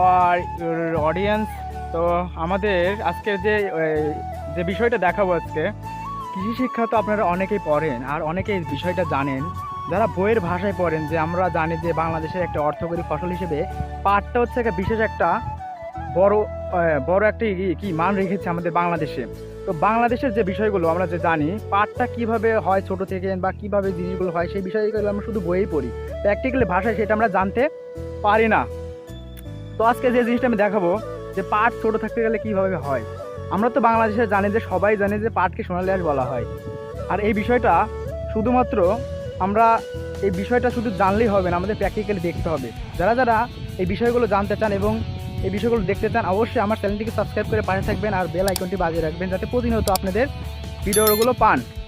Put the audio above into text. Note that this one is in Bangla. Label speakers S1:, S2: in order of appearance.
S1: Hour audience. তো আমাদের আজকের যে বিষয়টা দেখাবো আজকে, কৃষি শিক্ষা তো আপনারা অনেকেই পড়েন আর অনেকেই এই বিষয়টা জানেন। যারা বইয়ের ভাষায় পড়েন, যে আমরা জানি যে বাংলাদেশের একটা অর্থকরী ফসল হিসেবে পাটটা হচ্ছে একটা বিশেষ একটা বড় বড় একটা কি মান রেখেছে আমাদের বাংলাদেশে। তো বাংলাদেশের যে বিষয়গুলো আমরা যে জানি, পাটটা কিভাবে হয় ছোট থেকে বা কিভাবে জিনিসগুলো হয়, সেই বিষয়গুলো আমরা শুধু বইয়েই পড়ি, প্র্যাকটিক্যালি ভাষায় সেটা আমরা জানতে পারি না। তো আজকে যে জিনিসটা আমি দেখাবো, যে পাট ছোট থাকতে গেলে কিভাবে হয়। আমরা তো বাংলাদেশে জানি, যে সবাই জানে যে পাটকে সোনালী আঁশ বলা হয়। আর এই বিষয়টা শুধুমাত্র আমরা এই বিষয়টা শুধু জানলেই হবে না, আমাদের প্র্যাকটিক্যালি দেখতে হবে। যারা যারা এই বিষয়গুলো জানতে চান এবং এই বিষয়গুলো দেখতে চান, অবশ্যই আমার চ্যানেলটিকে সাবস্ক্রাইব করে পাশে থাকবেন আর বেল আইকনটি বাজিয়ে রাখবেন, যাতে প্রতিনিয়ত আপনাদের ভিডিওগুলো পান।